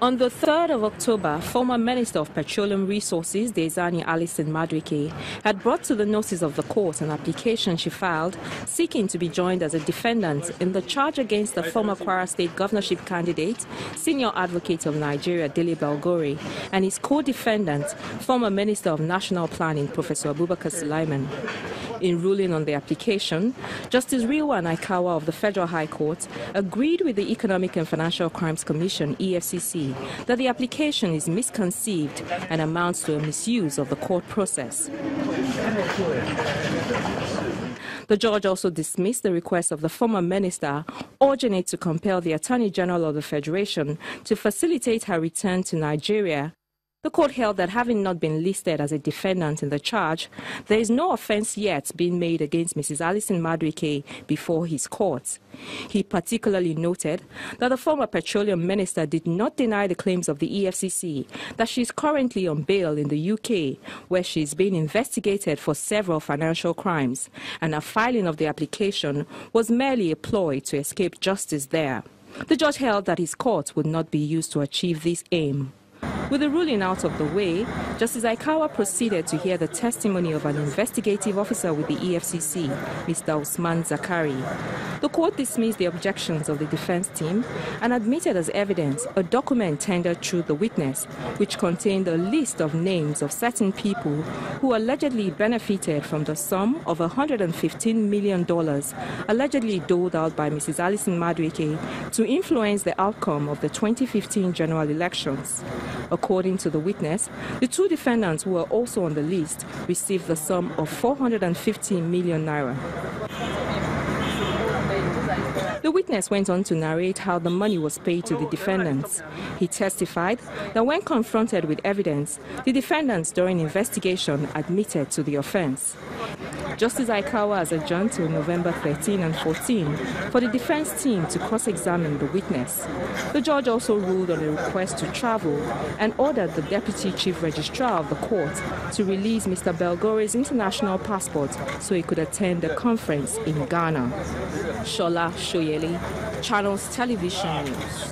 On the 3rd of October, former Minister of Petroleum Resources, Diezani Alison Madueke, had brought to the notice of the court an application she filed seeking to be joined as a defendant in the charge against the former Kwara State governorship candidate, Senior Advocate of Nigeria, Dele Belgore, and his co-defendant, former Minister of National Planning, Professor Abubakar Sulaiman. In ruling on the application, Justice Rilwan Aikawa of the Federal High Court agreed with the Economic and Financial Crimes Commission, EFCC, that the application is misconceived and amounts to a misuse of the court process. The judge also dismissed the request of the former minister, urging it to compel the Attorney General of the Federation to facilitate her return to Nigeria. The court held that having not been listed as a defendant in the charge, there is no offense yet being made against Mrs. Alison Madueke before his court. He particularly noted that the former petroleum minister did not deny the claims of the EFCC that she is currently on bail in the UK, where she is being investigated for several financial crimes, and a filing of the application was merely a ploy to escape justice there. The judge held that his court would not be used to achieve this aim. With the ruling out of the way, Justice Aikawa proceeded to hear the testimony of an investigative officer with the EFCC, Mr. Usman Zakari. The court dismissed the objections of the defense team and admitted as evidence a document tendered through the witness, which contained a list of names of certain people who allegedly benefited from the sum of $115 million allegedly doled out by Mrs. Alison Madueke to influence the outcome of the 2015 general elections. According to the witness, the two defendants who were also on the list received the sum of 450 million naira. The witness went on to narrate how the money was paid to the defendants. He testified that when confronted with evidence, the defendants during investigation admitted to the offense. Justice Aikawa has adjourned till November 13 and 14 for the defense team to cross-examine the witness. The judge also ruled on a request to travel and ordered the Deputy Chief Registrar of the court to release Mr. Belgore's international passport so he could attend the conference in Ghana. Shola Shoyeli, Channels Television News.